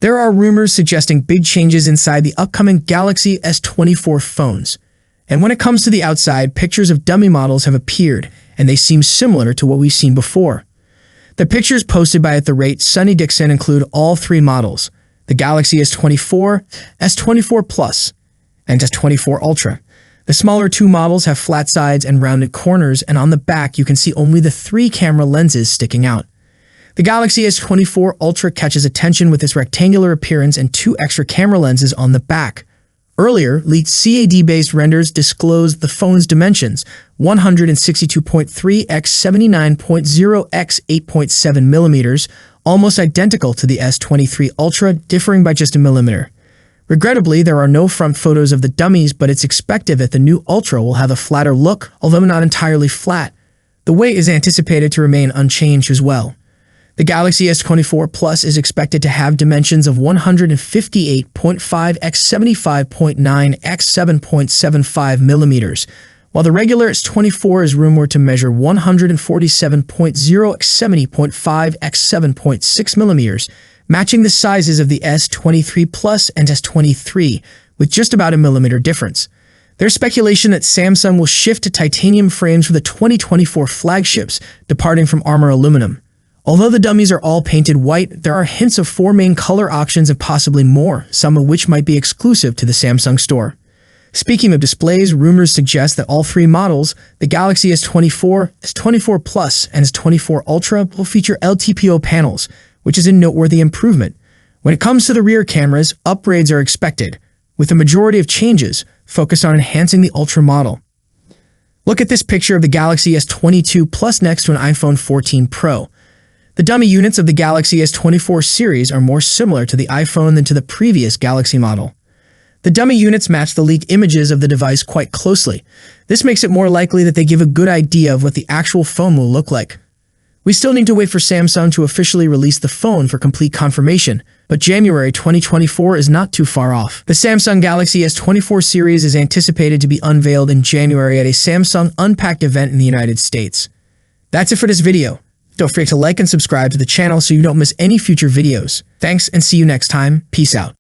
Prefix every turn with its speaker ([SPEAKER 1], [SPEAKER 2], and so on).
[SPEAKER 1] There are rumors suggesting big changes inside the upcoming Galaxy S24 phones. And when it comes to the outside, pictures of dummy models have appeared, and they seem similar to what we've seen before. The pictures posted by @SonnyDickson include all three models: the Galaxy S24, S24 Plus, and S24 Ultra. The smaller two models have flat sides and rounded corners, and on the back you can see only the three camera lenses sticking out. The Galaxy S24 Ultra catches attention with its rectangular appearance and two extra camera lenses on the back. Earlier, leaked CAD-based renders disclosed the phone's dimensions: 162.3 x 79.0 x 8.7 millimeters, almost identical to the S23 Ultra, differing by just a millimeter. Regrettably, there are no front photos of the dummies, but it's expected that the new Ultra will have a flatter look, although not entirely flat. The weight is anticipated to remain unchanged as well. The Galaxy S24 Plus is expected to have dimensions of 158.5 x 75.9 x 7.75 millimeters, while the regular S24 is rumored to measure 147.0 x 70.5 x 7.6 millimeters, matching the sizes of the S23 Plus and S23, with just about a millimeter difference. There's speculation that Samsung will shift to titanium frames for the 2024 flagships, departing from armor aluminum. Although the dummies are all painted white, there are hints of 4 main color options and possibly more, some of which might be exclusive to the Samsung store. Speaking of displays, rumors suggest that all three models, the Galaxy S24, S24 Plus, and S24 Ultra, will feature LTPO panels, which is a noteworthy improvement. When it comes to the rear cameras, upgrades are expected, with the majority of changes focused on enhancing the Ultra model. Look at this picture of the Galaxy S22 Plus next to an iPhone 14 Pro. The dummy units of the Galaxy S24 series are more similar to the iPhone than to the previous Galaxy model. The dummy units match the leaked images of the device quite closely. This makes it more likely that they give a good idea of what the actual phone will look like. We still need to wait for Samsung to officially release the phone for complete confirmation, but January 2024 is not too far off. The Samsung Galaxy S24 series is anticipated to be unveiled in January at a Samsung Unpacked event in the United States. That's it for this video. Don't forget to like and subscribe to the channel so you don't miss any future videos. Thanks and see you next time. Peace out.